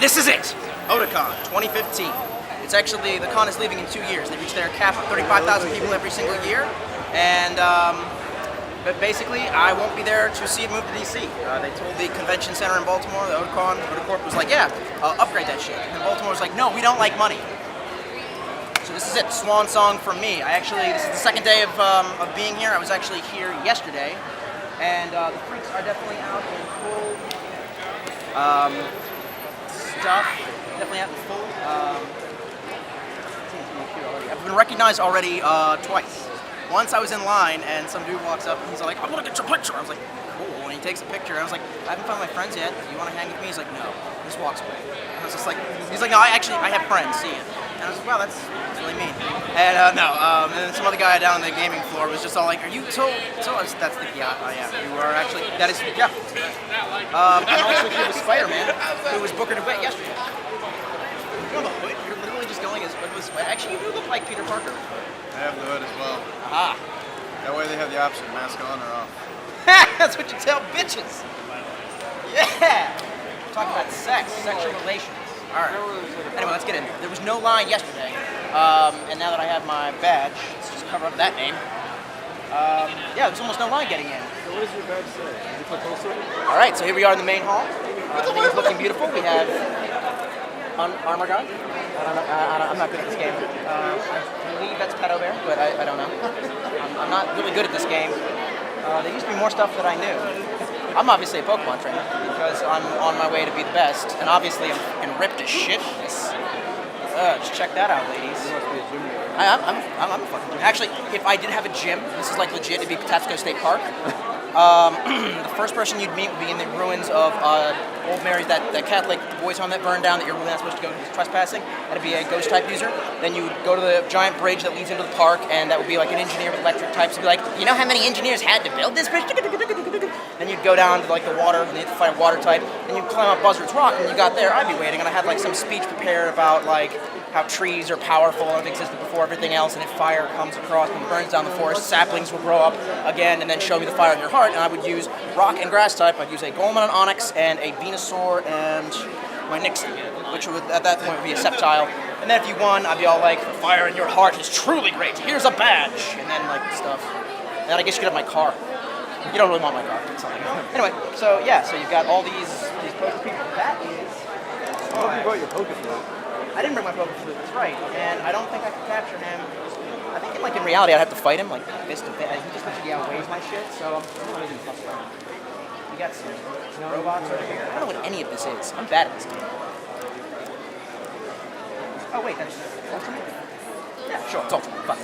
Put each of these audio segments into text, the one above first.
This is it! Otakon 2015. It's actually, the con is leaving in 2 years. They reach their cap of 35,000 people every single year. And, but basically, I won't be there to see it move to DC. They told the convention center in Baltimore, the Otacorp was like, yeah, upgrade that shit. And Baltimore was like, no, we don't like money. So this is it, swan song for me. This is the second day of being here. I was actually here yesterday. And the freaks are definitely out in full stuff. Definitely out in full. I've been recognized already twice. Once I was in line and some dude walks up and he's like, I want to get your picture. I was like, cool. And he takes a picture. I was like, I haven't found my friends yet. Do you want to hang with me? He's like, no. He just walks away. I was just like, he's like, no, I have friends. See you. And I was like, wow, that's really mean. And and then some other guy down on the gaming floor was just all like, are you that's the, yeah, you are actually, that is, yeah. I'm also here with Spider-Man, who was Booker DeWitt yesterday. You know the hood? You're literally just going as hood with Spider. Actually, you do look like Peter Parker. I have the hood as well. Aha. That way they have the option, mask on or off. That's what you tell bitches. Yeah. Talking about sexual relations. All right. Anyway, let's get in there. There was no line yesterday, and now that I have my badge, let's just cover up that name. Yeah, there's almost no line getting in. So what does your badge say? Did you put closer? All right, so here we are in the main hall. Everything's looking beautiful. We have armor guy. I'm not good at this game. I believe that's Pedo Bear, but I don't know. I'm not really good at this game. There used to be more stuff that I knew. I'm obviously a Pokemon trainer because I'm on my way to be the best, and obviously I'm ripped as shit in this. Just check that out, ladies. I'm a fucking gym. Actually, if I did have a gym, this is like legit, it'd be Patapsco State Park. The first person you'd meet would be in the ruins of Old Mary's, that Catholic boys' home that burned down that you're really not supposed to go trespassing. That'd be a ghost type user. Then you would go to the giant bridge that leads into the park, and that would be like an engineer with electric types. It'd be like, you know how many engineers had to build this bridge? Then you'd go down to like the water, and you have to fight a water type. Then you'd climb up Buzzard's Rock, and when you got there, I'd be waiting, and I had like some speech prepared about like how trees are powerful and have existed before everything else, and if fire comes across and burns down the forest, saplings will grow up again and then show me the fire in your heart. And I would use rock and grass type. I'd use a Goleman and Onyx and a Venusaur and my Nixon, which would at that point would be a Sceptile. And then if you won, I'd be all like, the fire in your heart is truly great. Here's a badge. And then like stuff. And then I guess you could have my car. You don't really want my car. Anyway, so yeah, so you've got all these poker people. That is. I hope you brought your poker flute. I didn't bring my poker flute, that's right. And I don't think I could capture him. I think in reality I'd have to fight him, like fist to fist. He just literally outweighs my shit, so I'm not even fucking around. We got some robots over here. I don't know what any of this is. I'm bad at this game. Oh wait, that's Ultimate? Yeah, sure, it's Ultimate. Fuck.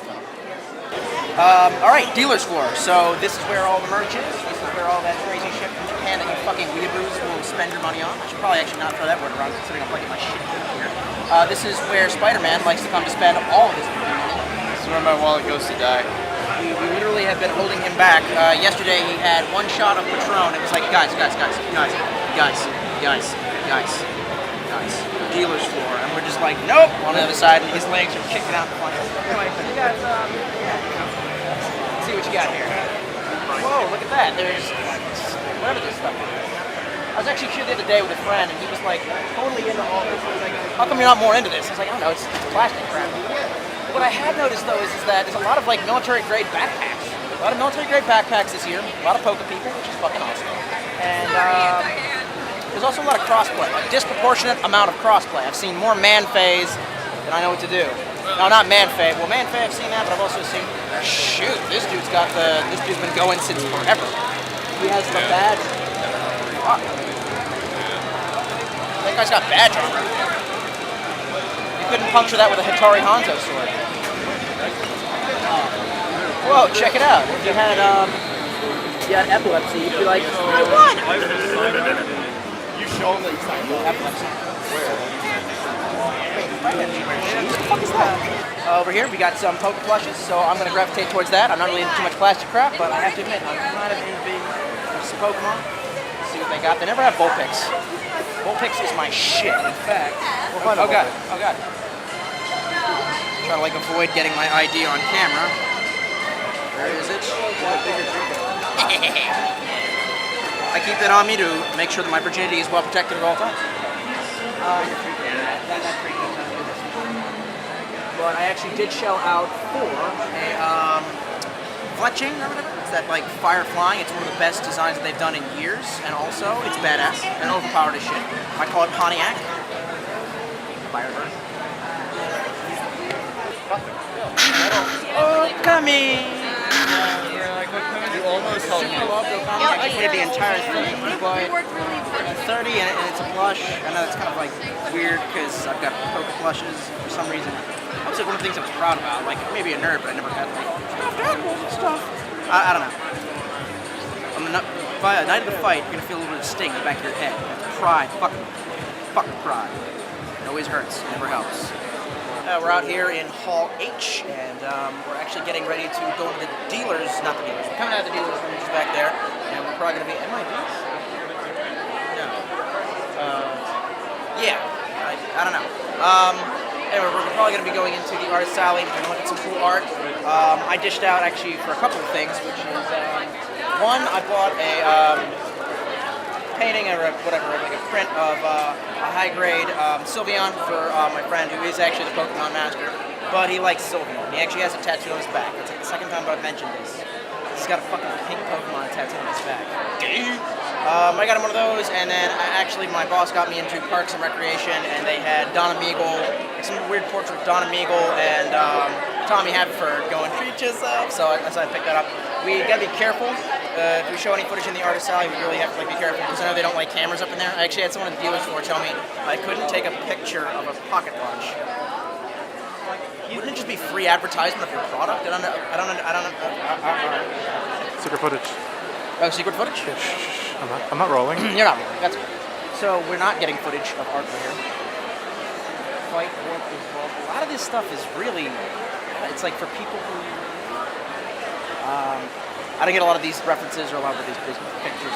Alright, dealer's floor. So this is where all the merch is. This is where all that crazy shit from Japan that you fucking weeaboos will spend your money on. I should probably actually not throw that word around considering I'm fucking my shit here. This is where Spider-Man likes to come to spend all of his money. This is where my wallet goes to die. We literally have been holding him back. Yesterday he had one shot of Patron. It was like, guys, dealer's floor. And we're just like, nope, on the other side, and his legs are kicking out the front. Anyway, so you got, let's see what you got here. Whoa, look at that. There's whatever this stuff is. I was actually here the other day with a friend, and he was like totally into all this. He was like, how come you're not more into this? I was like, I don't know, it's plastic crap. What I have noticed though is that there's a lot of like military grade backpacks. A lot of military grade backpacks this year. A lot of poker people, which is fucking awesome. And there's also a lot of crossplay, a disproportionate amount of crossplay. I've seen more man-fays than I know what to do. No, not man-fay. Well, man-fay I've seen that, but I've also seen, shoot, this dude's been going since forever. He has the badge. Fuck. That guy's got badge armor. You couldn't puncture that with a Hattori Hanzo sword. Whoa, check it out. If you had epilepsy, you'd be like, I won! You showed me Epilepsy. where? What the fuck is that? Over here, we got some poker plushes, so I'm going to gravitate towards that. I'm not really into too much plastic crap, but I have to admit, I'm kind of into some Pokemon. Let's see what they got. They never have Vulpix. Vulpix is my shit. In fact, oh god. Try to like avoid getting my ID on camera. Where is it? I keep that on me to make sure that my virginity is well protected at all times. That pretty good. But I actually did shell out for a fletching or whatever. It's that like fire flying. It's one of the best designs that they've done in years, and also it's badass and overpowered as shit. I call it Pontiac. Firebird. Okami! You almost told me. I played the entire thing, but We worked really hard. 30 and it's a blush. I know it's kind of like weird because I've got poker blushes for some reason. That was like one of the things I was proud about. Like maybe a nerd, but I never had like stuffed animals and stuff. I don't know. By the night of the fight, you're gonna feel a little bit of sting in the back of your head. That's pride, fucking pride. It always hurts, it never helps. We're out here in Hall H, and we're actually getting ready to go into the dealers, not the dealers, we're coming out of the dealers room just back there, and we're probably going to be, am I these? No. Yeah, I don't know. Anyway, we're probably going to be going into the artist alley, we're going to look at some cool art. I dished out actually for a couple of things, which is, one, I bought a painting or whatever, like a print of a high-grade Sylveon for my friend who is actually the Pokemon master, but he likes Sylveon. He actually has a tattoo on his back. It's like the second time I've mentioned this. He's got a fucking pink Pokemon tattoo on his back. I got him one of those, and then my boss got me into Parks and Recreation, and they had Donna Meagle, some weird portrait of Donna Meagle and Tommy Haverford going, treat yourself. So I picked that up. We gotta be careful. If we show any footage in the artist alley, we really have to be careful because I know they don't like cameras up in there. I actually had someone at the dealer's floor tell me I couldn't take a picture of a pocket watch. Wouldn't it just be free advertisement of your product? I don't know. Secret footage. Oh, secret footage? I'm not rolling. You're not rolling. That's good. So we're not getting footage of art right here. Fight, warp, evolve. A lot of this stuff is really, it's like for people who, I don't get a lot of these references or a lot of these pictures.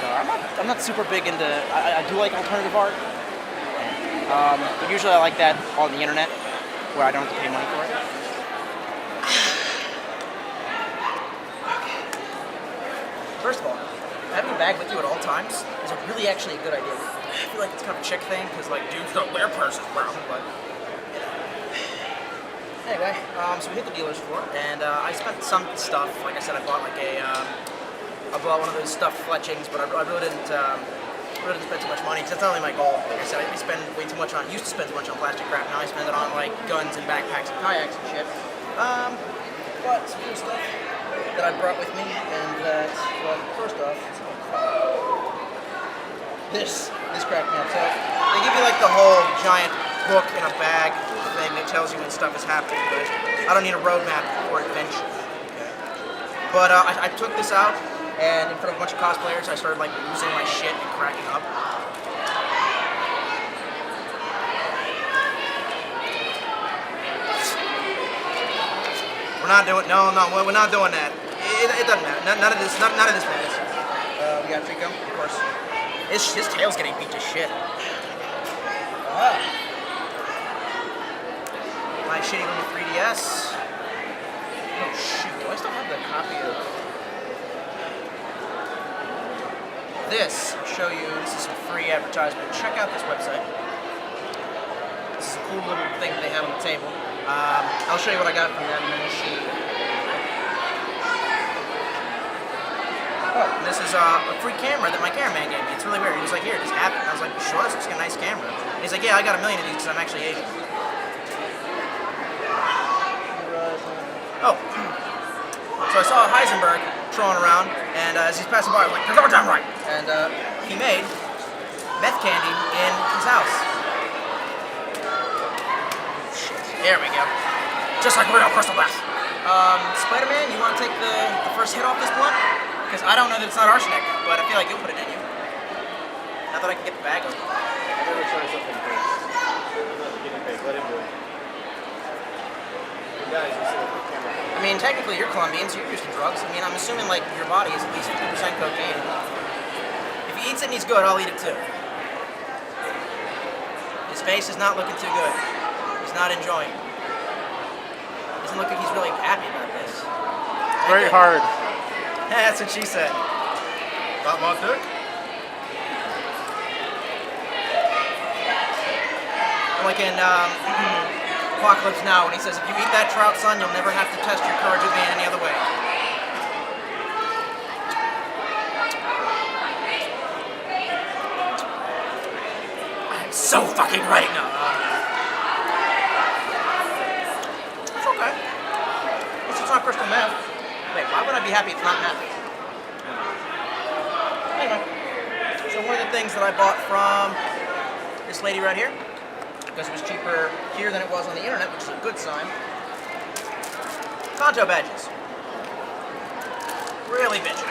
I'm not super big into, I do like alternative art. But usually I like that on the internet where I don't have to pay money for it. First of all, having a bag with you at all times is actually a good idea. I feel like it's kind of a chick thing because like dudes don't wear purses, bro. But anyway, so we hit the dealer's floor, and I spent some stuff. Like I said, I bought like I bought one of those stuffed fletchings, but I really didn't spend too much money because that's not really my goal. Like I said, I spend way too much on. Used to spend too much on plastic crap. Now I spend it on like guns and backpacks and kayaks and shit. But some cool stuff that I brought with me, and that, well, first off, this cracked me up. So they give you like the whole giant book in a bag thing that tells you when stuff is happening, but I don't need a roadmap for adventure. Okay. But I took this out, and in front of a bunch of cosplayers, I started like losing my shit and cracking up. We're not doing, no, we're not doing that. It doesn't matter. None of this matters. We got Trico, of course. His tail's getting beat to shit. My shitty little 3DS. Oh shoot, do I still have the copy of this? I'll show you, this is some free advertisement. Check out this website. This is a cool little thing that they have on the table. I'll show you what I got from them and then we'll see. Oh, and this is a free camera that my cameraman gave me. It's really weird. He was like, here, just have it. And I was like, sure, this looks like a nice camera. And he's like, yeah, I got 1 million of these because I'm actually Asian. Oh. So I saw Heisenberg trolling around, and as he's passing by, I was like, you're going down right. And he made meth candy in his house. There we go. Just like real crystal meth. Spider-Man, you want to take the first hit off this blunt? Because I don't know that it's not arsenic, but I feel like you'll put it in you. Not that I can get the bag open. I've never tried something first. I'm not the guinea pig. Let him do it. Guys, you see the camera. I mean, technically you're Colombian, so you're used to drugs. I mean, I'm assuming like your body is at least 50% cocaine. If he eats it and he's good, I'll eat it too. His face is not looking too good. He's not enjoying it. Doesn't look like he's really happy about this. Very hard. That's what she said. About my dick? like in Apocalypse Now when he says, if you eat that trout, son, you'll never have to test your courage with me in any other way. I'm so fucking right now. It's okay. It's not crystal meth. Wait, why would I be happy it's not meth? Anyway, so one of the things that I bought from this lady right here, because it was cheaper here than it was on the internet, which is a good sign. Kanto badges. Really bitchin'.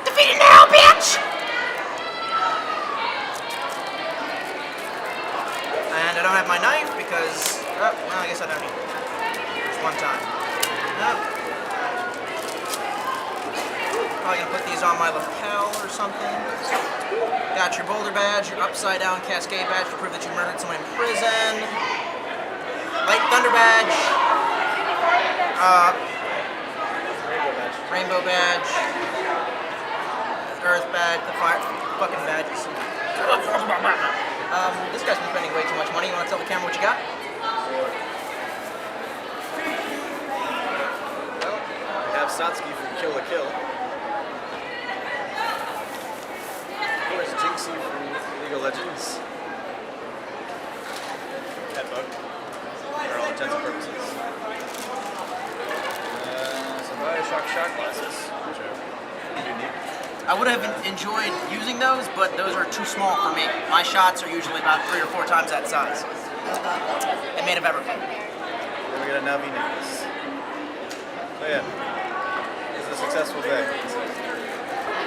Defeated now, bitch! And I don't have my knife because, well, I guess I don't need it. Just one time. Probably gonna put these on my lapel or something. Got your boulder badge, your upside down cascade badge to prove that you murdered someone in prison. Light thunder badge. Rainbow badge. Earth badge, the fire fucking badges. This guy's been spending way too much money. You wanna tell the camera what you got? Well, I have Satsuki from Kill la Kill. There's Jinxie from League of Legends. Pet bug. For all intents and purposes. Some Bioshock shot glasses, which are unique. I would have enjoyed using those, but those are too small for me. My shots are usually about 3 or 4 times that size. And made of everything. Then we got a Navi necklace. So yeah, it's a successful day.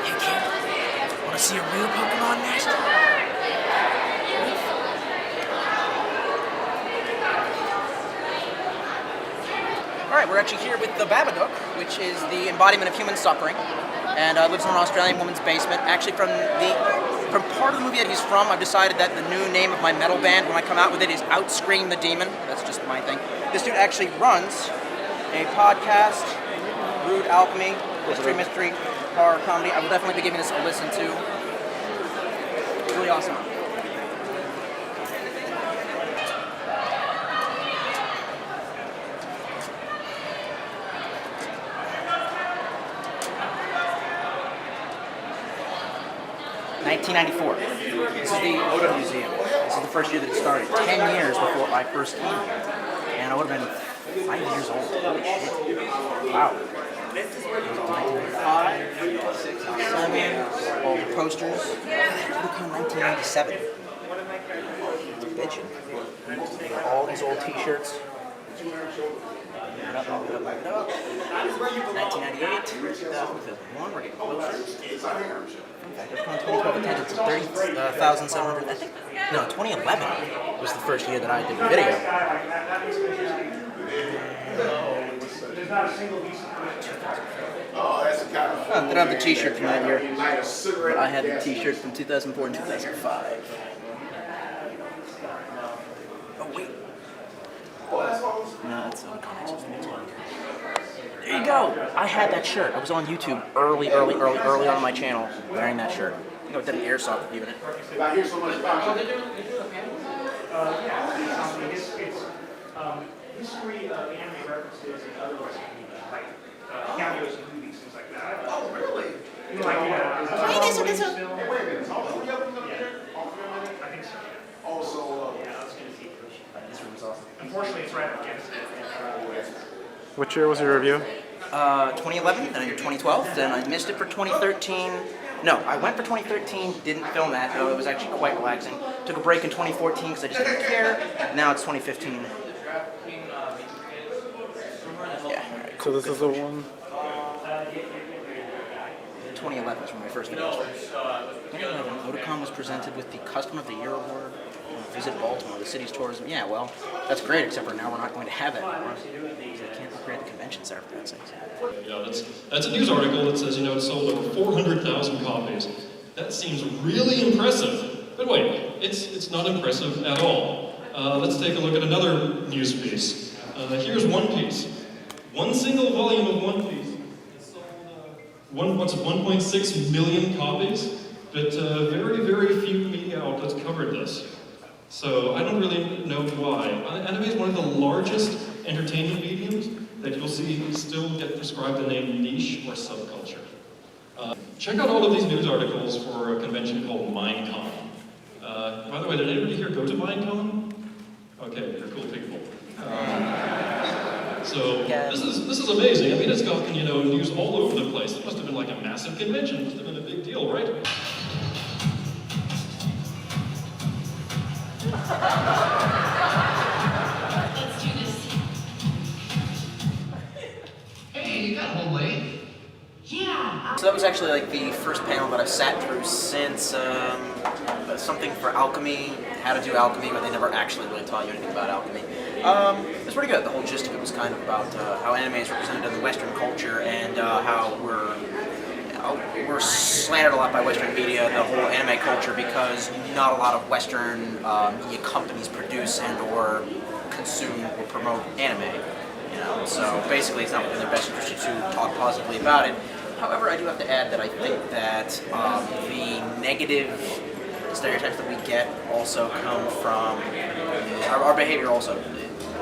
Hey kid, wanna see a real Pokemon master? Alright, we're actually here with the Babadook, which is the embodiment of human suffering, and lives in an Australian woman's basement. Actually, from part of the movie that he's from, I've decided that the new name of my metal band, when I come out with it, is Outscream the Demon. That's just my thing. This dude actually runs a podcast, Rude Alchemy, mystery, horror comedy. I will definitely be giving this a listen to. It's really awesome. $1994. This is the Oda Museum. This is the first year that it started. 10 years before I first came here. And I would have been 5 years old. Holy shit. Wow. 1995, 6, 7, all the posters. Otakon 1997. It's bitchin'. All these old t-shirts. Move it up. 1998, 2001, we're getting closer. Otakon 2012 attendance of 30,700. I think, no, 2011 was the first year that I did the video. I don't have the t-shirt from that year, but I had the t-shirt from 2004 and 2005. Oh, wait. No, that's Otakon. There you go. I had that shirt. I was on YouTube early on my channel wearing that shirt. I think I did an airsoft review in it. History of anime references and other like cameos in movies, things like that. Oh, really? You know, like, Wait, is it? I think so. Also, Yeah, I was going to see. This room is awesome. Unfortunately, it's right up against it. Which year was your review? 2011, then I did 2012, then I missed it for 2013. No, I went for 2013, didn't film that, though it was actually quite relaxing. Took a break in 2014 because I just didn't care. Now it's 2015. Yeah. So this is the one. 2011 was when my first video started. 2011, Otakon was presented with the Customer of the Year Award. Visit Baltimore, the city's tourism. Yeah, well, that's great, except for now we're not going to have that anymore. Because they can't upgrade the convention center for God's sakes. Yeah, that's a news article that says, it sold over 400,000 copies. That seems really impressive. But wait, it's not impressive at all. Let's take a look at another news piece. Here's One Piece. One single volume of One Piece has sold 1.6 million copies. but very, very few media outlets covered this. So I don't really know why. Anime is one of the largest entertainment mediums that you'll see still get prescribed the name niche or subculture. Check out all of these news articles for a convention called Minecon. By the way, did anybody here go to Minecon? Okay, you're cool people. So this is amazing. I mean, it's got news all over the place. It must have been like a massive convention. It must have been a big deal, right? Let's do this. Hey, you got home late? Yeah. So that was actually like the first panel that I've sat through since something for alchemy, how to do alchemy, but they never actually really taught you anything about alchemy. It was pretty good. The whole gist of it was kind of about how anime is represented in the Western culture and how we're slandered a lot by Western media, the whole anime culture, because not a lot of Western media companies produce and or consume or promote anime. So basically it's not within their best interest to talk positively about it. However, I do have to add that I think that the negative stereotypes that we get also come from our behavior also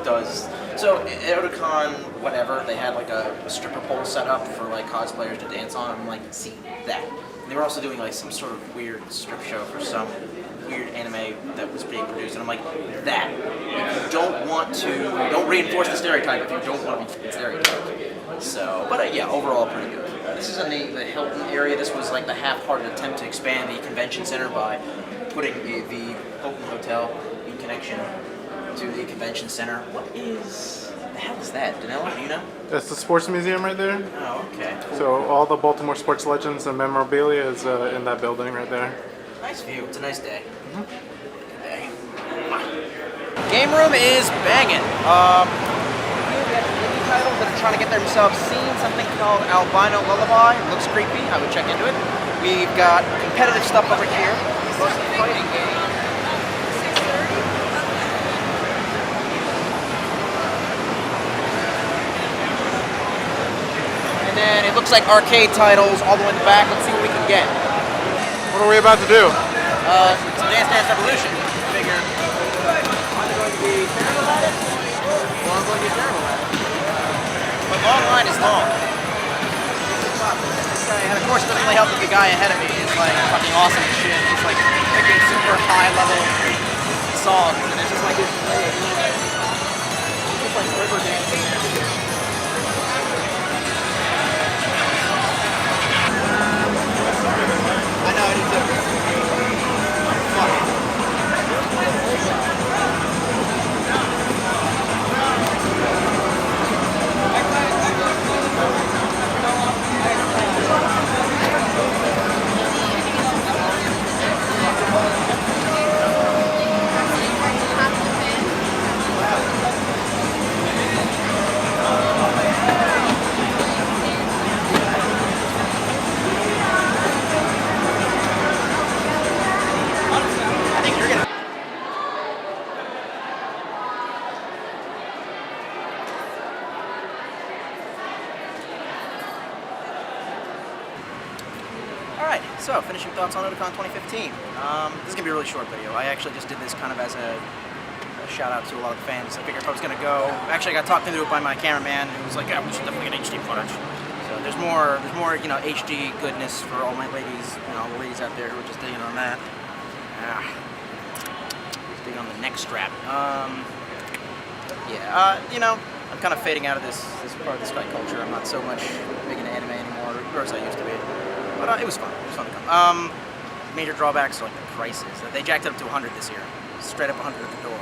does. So at Otakon, whatever, they had like a stripper pole set up for like cosplayers to dance on. I'm like, see that. And they were also doing like some sort of weird strip show for some weird anime that was being produced, and I'm like, that. If you don't reinforce the stereotype if you don't want to be stereotyped. So, but yeah, overall pretty good. This is in the Hilton area. This was like the half-hearted attempt to expand the convention center by putting the Hilton Hotel in connection to the convention center. What the hell is that, Danilo? Do you know? That's the sports museum right there. Oh, okay. Cool. So all the Baltimore sports legends and memorabilia is in that building right there. Nice view. It's a nice day. Game room is banging. We have indie titles that are trying to get themselves seen. Something called Albino Lullaby. It looks creepy. I would check into it. We've got competitive stuff over here. Mostly fighting games. And then it looks like arcade titles all the way in the back. Let's see what we can get. What are we about to do? Some Dance Dance Revolution. Figure. I'm going to be terrible at it, or I'm going to be terrible at it. But long line is long. And of course, it doesn't really help that the guy ahead of me is like fucking awesome as shit. He's like picking super high level songs, and it's just like his it's just like river dancing. I know, I do too. Alright, so finishing thoughts on Otakon 2015. This is going to be a really short video. I actually just did this kind of as a shout out to a lot of the fans. I figured if I was going to go, actually I got talked into it by my cameraman who was like, yeah, we should definitely get HD footage. So there's more HD goodness for all my ladies, all the ladies out there who are just digging on that. Just digging on the neck strap. I'm kind of fading out of this part of the Sky culture. I'm not so much big into anime anymore, or as I used to be. But it was fun. It was fun to come. Major drawbacks are like the prices. They jacked it up to 100 this year. Straight up 100 at the door.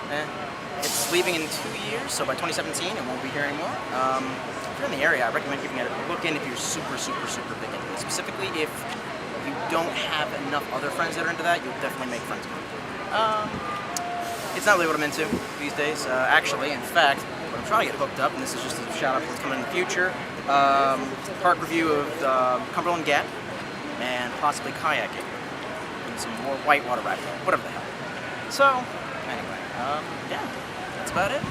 And it's leaving in 2 years, so by 2017 it won't be here anymore. If you're in the area, I recommend giving it a look in if you're super, super, super big into it. Specifically, if you don't have enough other friends that are into that, you'll definitely make friends with them. It's not really what I'm into these days. Actually, in fact, I'm trying to get hooked up, and this is just a shout out for what's coming in the future. Park review of Cumberland Gap, and possibly kayaking, and some more whitewater rafting, whatever the hell. So, anyway, yeah, that's about it.